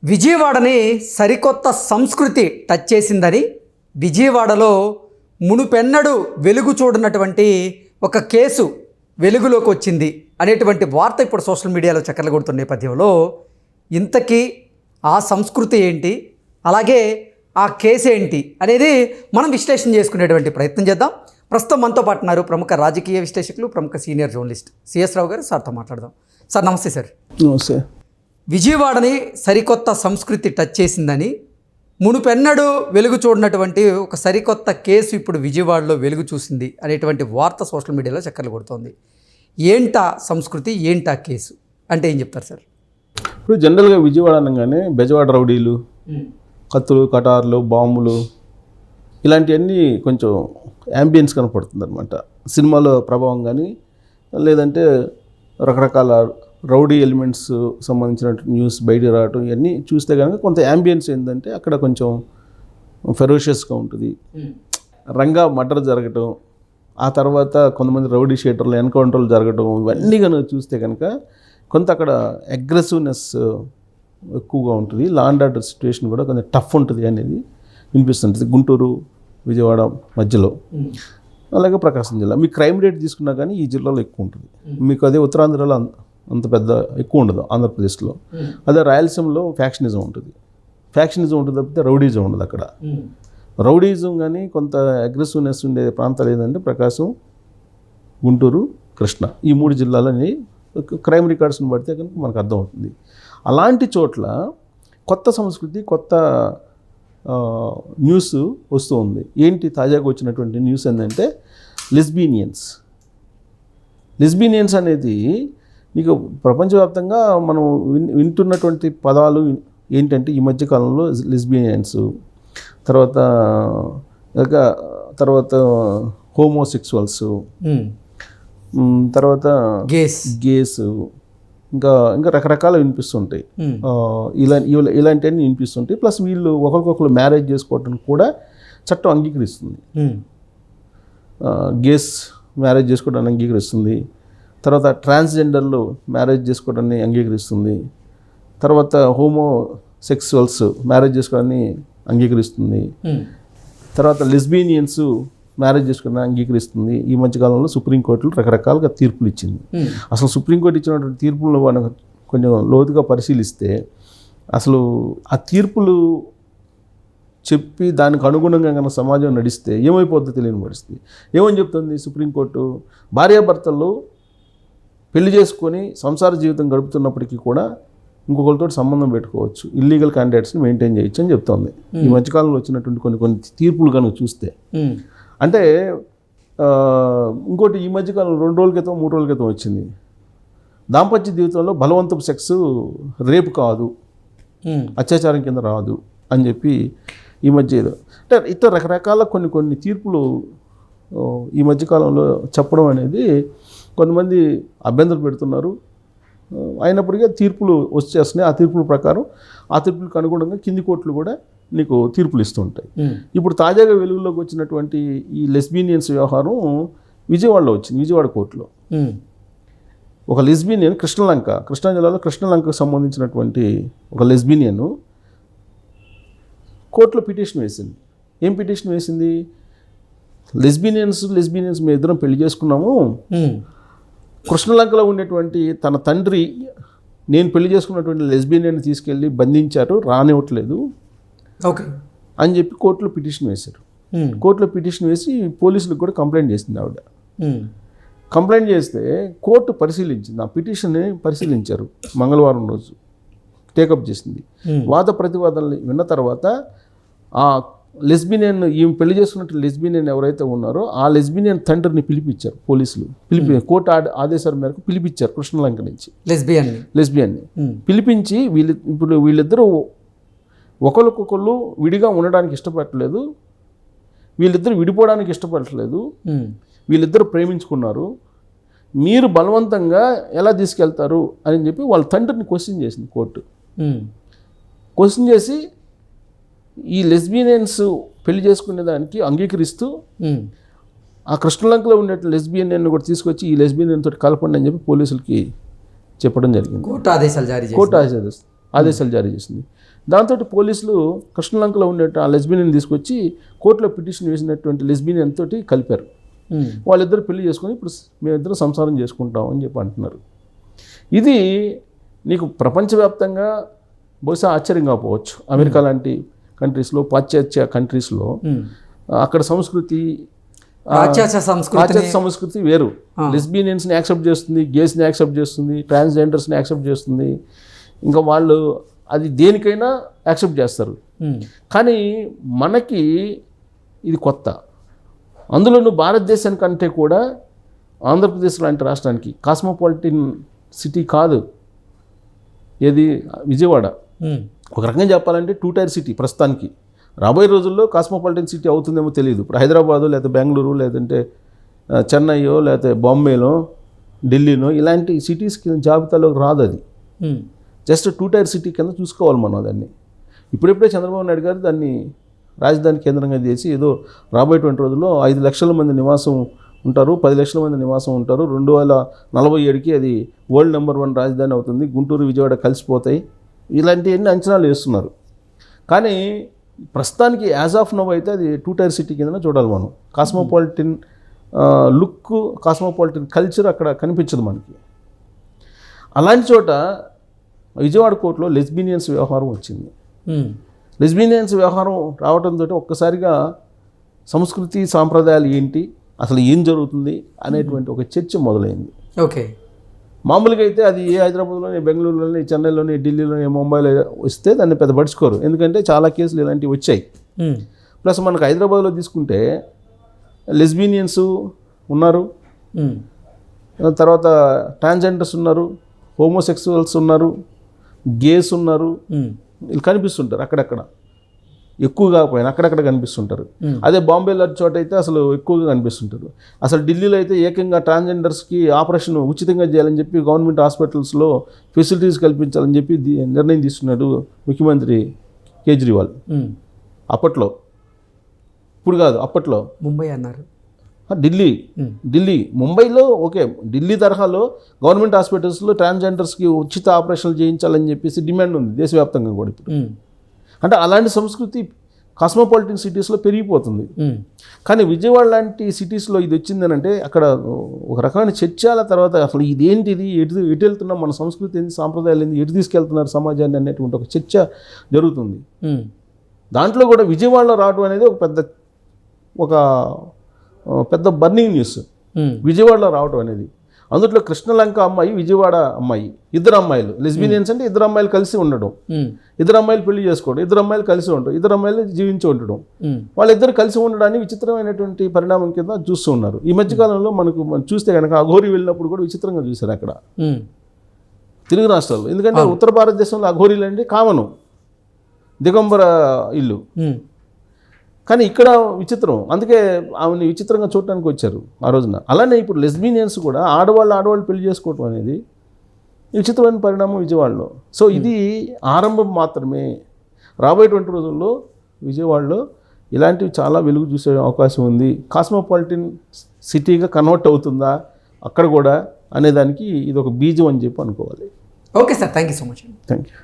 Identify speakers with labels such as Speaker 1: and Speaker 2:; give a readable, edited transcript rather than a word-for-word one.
Speaker 1: విజయవాడని సరికొత్త సంస్కృతి టచ్ చేసిందని, విజయవాడలో మునుపెన్నడూ వెలుగు చూడనటువంటి ఒక కేసు వెలుగులోకి వచ్చింది అనేటువంటి వార్త ఇప్పుడు సోషల్ మీడియాలో చక్కర్లు కొడుతున్న నేపథ్యంలో ఇంతకీ ఆ సంస్కృతి ఏంటి, అలాగే ఆ కేసు ఏంటి అనేది మనం విశ్లేషణ చేసుకునేటువంటి ప్రయత్నం చేద్దాం. ప్రస్తుతం మనతో పాటు ఉన్నారు ప్రముఖ రాజకీయ విశ్లేషకులు, ప్రముఖ సీనియర్ జర్నలిస్ట్ సిఎస్ రావు గారు. సార్తో మాట్లాడదాం. సార్ నమస్తే. సార్
Speaker 2: నమస్తే.
Speaker 1: విజయవాడని సరికొత్త సంస్కృతి టచ్ చేసిందని, మునుపెన్నడూ వెలుగు చూడనటువంటి ఒక సరికొత్త కేసు ఇప్పుడు విజయవాడలో వెలుగు చూసింది అనేటువంటి వార్త సోషల్ మీడియాలో చక్కర్లు కొడుతోంది. ఏంటా సంస్కృతి, ఏంటా కేసు అంటే ఏం చెప్తారు సార్?
Speaker 2: ఇప్పుడు జనరల్గా విజయవాడ అనగానే బెజవాడ రౌడీలు, కత్తులు, కటార్లు, బాంబులు ఇలాంటివన్నీ కొంచెం యాంబియన్స్ కనపడుతుంది అనమాట. సినిమాలో ప్రభావం కానీ, లేదంటే రకరకాల రౌడీ ఎలిమెంట్స్ సంబంధించిన న్యూస్ బయట రావటం ఇవన్నీ చూస్తే కనుక కొంత యాంబియన్స్ ఏంటంటే అక్కడ కొంచెం ఫెరోషియస్గా ఉంటుంది. రంగా మర్డర్ జరగటం, ఆ తర్వాత కొంతమంది రౌడీ షీటర్లు ఎన్కౌంటర్లు జరగటం, ఇవన్నీ కనుక చూస్తే కనుక కొంత అక్కడ అగ్రెసివ్నెస్ ఎక్కువగా ఉంటుంది. లా అండ్ ఆర్డర్ సిచ్యువేషన్ కూడా కొంచెం టఫ్ ఉంటుంది అనేది వినిపిస్తుంటుంది గుంటూరు విజయవాడ మధ్యలో. అలాగే ప్రకాశం జిల్లా మీ క్రైమ్ రేట్ తీసుకున్నా కానీ ఈ జిల్లాలో ఎక్కువ ఉంటుంది. మీకు అదే ఉత్తరాంధ్రలో అంత పెద్ద ఎక్కువ ఉండదు ఆంధ్రప్రదేశ్లో. అదే రాయలసీమలో ఫ్యాక్షనిజం ఉంటుంది తప్పితే రౌడీజం ఉండదు. అక్కడ రౌడీజం కానీ కొంత అగ్రెసివ్నెస్ ఉండే ప్రాంతాలు ఏంటంటే ప్రకాశం, గుంటూరు, కృష్ణ, ఈ మూడు జిల్లాలని క్రైమ్ రికార్డ్స్ని పడితే కనుక మనకు అర్థమవుతుంది. అలాంటి చోట్ల కొత్త సంస్కృతి, కొత్త న్యూస్ వస్తూ ఉంది. ఏంటి తాజాగా వచ్చినటువంటి న్యూస్ ఏంటంటే లెస్బీనియన్స్ అనేది నీకు ప్రపంచవ్యాప్తంగా మనం వింటున్నటువంటి పదాలు ఏంటంటే ఈ మధ్యకాలంలో లెస్బీనియన్స్, తర్వాత హోమోసెక్సువల్స్, తర్వాత గేస్, ఇంకా రకరకాలు వినిపిస్తుంటాయి. ఇలాంటివన్నీ వినిపిస్తుంటాయి. ప్లస్ వీళ్ళు ఒకరికొకరు మ్యారేజ్ చేసుకోవడానికి కూడా చట్టం అంగీకరిస్తుంది. గేస్ మ్యారేజ్ చేసుకోవడానికి అంగీకరిస్తుంది. తర్వాత ట్రాన్స్జెండర్లు మ్యారేజ్ చేసుకోవడాన్ని అంగీకరిస్తుంది. తర్వాత హోమోసెక్సువల్స్ మ్యారేజ్ చేసుకోవడాన్ని అంగీకరిస్తుంది. తర్వాత లెస్బీనియన్స్ మ్యారేజ్ చేసుకోవడానికి అంగీకరిస్తుంది. ఈ మధ్యకాలంలో సుప్రీంకోర్టులో రకరకాలుగా తీర్పులు ఇచ్చింది. అసలు సుప్రీంకోర్టు ఇచ్చినటువంటి తీర్పులను మనం కొంచెం లోతుగా పరిశీలిస్తే అసలు ఆ తీర్పులు చెప్పి దానికి అనుగుణంగా కనుక సమాజం నడిస్తే ఏమైపోతుందో తెలియని పరిస్థితి. ఏమని చెప్తుంది సుప్రీంకోర్టు? భార్యాభర్తలు పెళ్లి చేసుకొని సంసార జీవితం గడుపుతున్నప్పటికీ కూడా ఇంకొకరితో సంబంధం పెట్టుకోవచ్చు, ఇల్లీగల్ క్యాండిడేట్స్ని మెయింటైన్ చేయొచ్చు అని చెప్తోంది. ఈ మధ్యకాలంలో వచ్చినటువంటి కొన్ని తీర్పులు కనుక చూస్తే అంటే ఇంకోటి ఈ మధ్యకాలం 2 రోజుల క్రితం 3 రోజుల క్రితం వచ్చింది. దాంపత్య జీవితంలో బలవంతపు సెక్స్ రేపు కాదు, అత్యాచారం కింద రాదు అని చెప్పి ఈ మధ్య అంటే ఇతర రకరకాల కొన్ని తీర్పులు ఈ మధ్యకాలంలో చెప్పడం అనేది కొంతమంది అభ్యంతరం పెడుతున్నారు. అయినప్పటికీ తీర్పులు వచ్చేస్తున్నాయి. ఆ తీర్పుల ప్రకారం ఆ తీర్పులకు అనుగుణంగా కింది కోర్టులు కూడా నీకు తీర్పులు ఇస్తుంటాయి. ఇప్పుడు తాజాగా వెలుగులోకి వచ్చినటువంటి ఈ లెస్బీనియన్స్ వ్యవహారం విజయవాడలో వచ్చింది. విజయవాడ కోర్టులో ఒక లెస్బీనియన్ కృష్ణా జిల్లాలో కృష్ణలంకకు సంబంధించినటువంటి ఒక లెస్బీనియన్ కోర్టులో పిటిషన్ వేసింది. ఏం పిటిషన్ వేసింది? లెస్బీనియన్స్ మేము ఇద్దరం పెళ్లి చేసుకున్నాము, కృష్ణలంకలో ఉండేటువంటి తన తండ్రి నేను పెళ్లి చేసుకున్నటువంటి లెస్బీనియన్ తీసుకెళ్ళి బంధించారు, రానివ్వట్లేదు అని చెప్పి కోర్టులో పిటిషన్ వేశారు. కోర్టులో పిటిషన్ వేసి పోలీసులకు కూడా కంప్లైంట్ చేసింది ఆవిడ. కంప్లైంట్ చేస్తే కోర్టు పరిశీలించింది. ఆ పిటిషన్ని పరిశీలించారు. మంగళవారం రోజు టేకప్ చేసింది. వాద ప్రతివాదనలు విన్న తర్వాత ఆ లెస్బీనియన్, ఈమె పెళ్లి చేసుకున్నట్టు లెస్బీనియన్ ఎవరైతే ఉన్నారో ఆ లెస్బీనియన్ తండ్రిని పిలిపించారు పోలీసులు. కోర్టు ఆదేశాల మేరకు పిలిపించారు కృష్ణలంక నుంచి లెస్బియన్ని పిలిపించి వీళ్ళిద్దరూ ఒకరికొకళ్ళు విడిగా ఉండడానికి ఇష్టపడట్లేదు, వీళ్ళిద్దరు విడిపోవడానికి ఇష్టపడట్లేదు, వీళ్ళిద్దరు ప్రేమించుకున్నారు, మీరు బలవంతంగా ఎలా తీసుకెళ్తారు అని చెప్పి వాళ్ళ తండ్రిని క్వశ్చన్ చేసింది కోర్టు. క్వశ్చన్ చేసి ఈ లెస్బియన్స్ పెళ్లి చేసుకునే దానికి అంగీకరిస్తూ ఆ కృష్ణలంకలో ఉండే లెస్బియన్ కూడా తీసుకొచ్చి ఈ లెస్బియన్ తోటి కలపండి అని చెప్పి పోలీసులకి చెప్పడం జరిగింది.
Speaker 1: కోర్టు ఆదేశాలు
Speaker 2: ఆదేశాలు జారీ చేసింది. దాంతో పోలీసులు కృష్ణలంకలో ఉండే ఆ లెస్బియన్ని తీసుకొచ్చి కోర్టులో పిటిషన్ వేసినటువంటి లెస్బియన్ తోటి కలిపారు. వాళ్ళిద్దరు పెళ్లి చేసుకొని ఇప్పుడు మేమిద్దరం సంసారం చేసుకుంటాం అని చెప్పి అంటున్నారు. ఇది నీకు ప్రపంచవ్యాప్తంగా బహుశా ఆశ్చర్యం కాకపోవచ్చు. అమెరికా లాంటి కంట్రీస్లో, పాశ్చాత్య కంట్రీస్లో అక్కడ సంస్కృతి,
Speaker 1: పాశ్చాత్య
Speaker 2: సంస్కృతి వేరు. లెస్బియన్స్ని యాక్సెప్ట్ చేస్తుంది, గేస్ని యాక్సెప్ట్ చేస్తుంది, ట్రాన్స్జెండర్స్ని యాక్సెప్ట్ చేస్తుంది. ఇంకా వాళ్ళు అది దేనికైనా యాక్సెప్ట్ చేస్తారు. కానీ మనకి ఇది కొత్త. అందులోనూ భారతదేశానికంటే కూడా ఆంధ్రప్రదేశ్ లాంటి రాష్ట్రానికి కాస్మోపాలిటన్ సిటీ కాదు ఏది విజయవాడ. ఒక రకంగా చెప్పాలంటే 2 టైర్ సిటీ ప్రస్తుతానికి. రాబోయే రోజుల్లో కాస్మోపాలిటన్ సిటీ అవుతుందేమో తెలియదు. ఇప్పుడు హైదరాబాదు లేకపోతే బెంగళూరు లేదంటే చెన్నైయో లేకపోతే బాంబేలో ఢిల్లీనో ఇలాంటి సిటీస్ జాబితాలోకి రాదు. అది జస్ట్ 2 టైర్ సిటీ కింద చూసుకోవాలి మనం దాన్ని. ఇప్పుడెప్పుడే చంద్రబాబు నాయుడు గారు దాన్ని రాజధాని కేంద్రంగా చేసి ఏదో రాబోయేటువంటి రోజుల్లో 5 లక్షల మంది నివాసం ఉంటారు, 10 లక్షల మంది నివాసం ఉంటారు, 2047కి అది వరల్డ్ నెంబర్ 1 రాజధాని అవుతుంది, గుంటూరు విజయవాడ కలిసిపోతాయి, ఇలాంటివన్నీ అంచనాలు వేస్తున్నారు. కానీ ప్రస్తుతానికి యాజ్ ఆఫ్ నవ్ అయితే అది 2 టైర్ సిటీ కింద చూడాలి మనం. కాస్మోపాలిటన్ లుక్, కాస్మోపాలిటన్ కల్చర్ అక్కడ కనిపించదు మనకి. అలాంటి చోట విజయవాడ కోర్టులో లెస్బియన్స్ వ్యవహారం వచ్చింది. లెస్బియన్స్ వ్యవహారం రావడంతో ఒక్కసారిగా సంస్కృతి సాంప్రదాయాలు ఏంటి, అసలు ఏం జరుగుతుంది అనేటువంటి ఒక చర్చ మొదలైంది.
Speaker 1: ఓకే,
Speaker 2: మామూలుగా అయితే అది ఏ హైదరాబాద్లోని, బెంగళూరులోని, చెన్నైలోని, ఢిల్లీలోని, ముంబైలో వస్తే దాన్ని పెద్ద పడుచుకోరు. ఎందుకంటే చాలా కేసులు ఇలాంటివి వచ్చాయి. ప్లస్ మనకు హైదరాబాద్లో తీసుకుంటే లెస్బియన్స్ ఉన్నారు, తర్వాత ట్రాన్స్జెండర్స్ ఉన్నారు, హోమోసెక్సువల్స్ ఉన్నారు, గేస్ ఉన్నారు, వీళ్ళు కనిపిస్తుంటారు అక్కడక్కడ. ఎక్కువ కాకపోయినా అక్కడక్కడ కనిపిస్తుంటారు. అదే బాంబే లాంటి చోట అయితే అసలు ఎక్కువగా కనిపిస్తుంటారు. అసలు ఢిల్లీలో అయితే ఏకంగా ట్రాన్స్జెండర్స్కి ఆపరేషన్ ఉచితంగా చేయాలని చెప్పి గవర్నమెంట్ హాస్పిటల్స్లో ఫెసిలిటీస్ కల్పించాలని చెప్పి నిర్ణయం తీసుకున్నాడు ముఖ్యమంత్రి కేజ్రీవాల్ అప్పట్లో. ఇప్పుడు కాదు, అప్పట్లో.
Speaker 1: ముంబై అన్నారు,
Speaker 2: ఢిల్లీ, ముంబైలో ఓకే, ఢిల్లీ తరహాలో గవర్నమెంట్ హాస్పిటల్స్లో ట్రాన్స్జెండర్స్కి ఉచిత ఆపరేషన్లు చేయించాలని చెప్పేసి డిమాండ్ ఉంది దేశవ్యాప్తంగా కూడా ఇప్పుడు. అంటే అలాంటి సంస్కృతి కాస్మోపాలిటన్ సిటీస్లో పెరిగిపోతుంది. కానీ విజయవాడ లాంటి సిటీస్లో ఇది వచ్చిందని అంటే అక్కడ ఒక రకమైన చర్చల తర్వాత అసలు ఇదేంటిది, ఎటు వెళ్తున్నాం, మన సంస్కృతి ఏంది, సాంప్రదాయాలు ఏంది, ఎటు తీసుకెళ్తున్నారు సమాజాన్ని అనేటువంటి ఒక చర్చ జరుగుతుంది. దాంట్లో కూడా విజయవాడలో రావడం అనేది ఒక పెద్ద బర్నింగ్ న్యూస్. విజయవాడలో రావడం అనేది. అందులో కృష్ణలంక అమ్మాయి, విజయవాడ అమ్మాయి, 2 అమ్మాయిలు లెస్బియన్స్ అంటే 2 అమ్మాయిలు కలిసి ఉండడం, 2 అమ్మాయిలు పెళ్లి చేసుకోవడం, 2 అమ్మాయిలు కలిసి ఉండడం, 2 అమ్మాయిలు జీవించి ఉండడం, వాళ్ళిద్దరు కలిసి ఉండడాన్ని విచిత్రమైనటువంటి పరిణామం కింద చూస్తూ ఉన్నారు. ఈ మధ్యకాలంలో మనం చూస్తే కనుక అఘోరి వెళ్ళినప్పుడు కూడా విచిత్రంగా చూశారు అక్కడ తెలుగు రాష్ట్రాల్లో. ఎందుకంటే ఉత్తర భారతదేశంలో అఘోరీలు అంటే కామను, దిగంబర ఇల్లు. కానీ ఇక్కడ విచిత్రం, అందుకే ఆమెను విచిత్రంగా చూడటానికి వచ్చారు ఆ రోజున. అలానే ఇప్పుడు లెస్బియన్స్ కూడా ఆడవాళ్ళు పెళ్లి చేసుకోవటం అనేది విచిత్రమైన పరిణామం విజయవాడలో. సో ఇది ఆరంభం మాత్రమే. రాబోయేటువంటి రోజుల్లో విజయవాడలో ఇలాంటివి చాలా వెలుగు చూసే అవకాశం ఉంది. కాస్మోపాలిటన్ సిటీగా కన్వర్ట్ అవుతుందా అక్కడ కూడా అనేదానికి ఇది ఒక బీజం అని చెప్పి అనుకోవాలి.
Speaker 1: Okay sir, thank you so much.
Speaker 2: Thank you.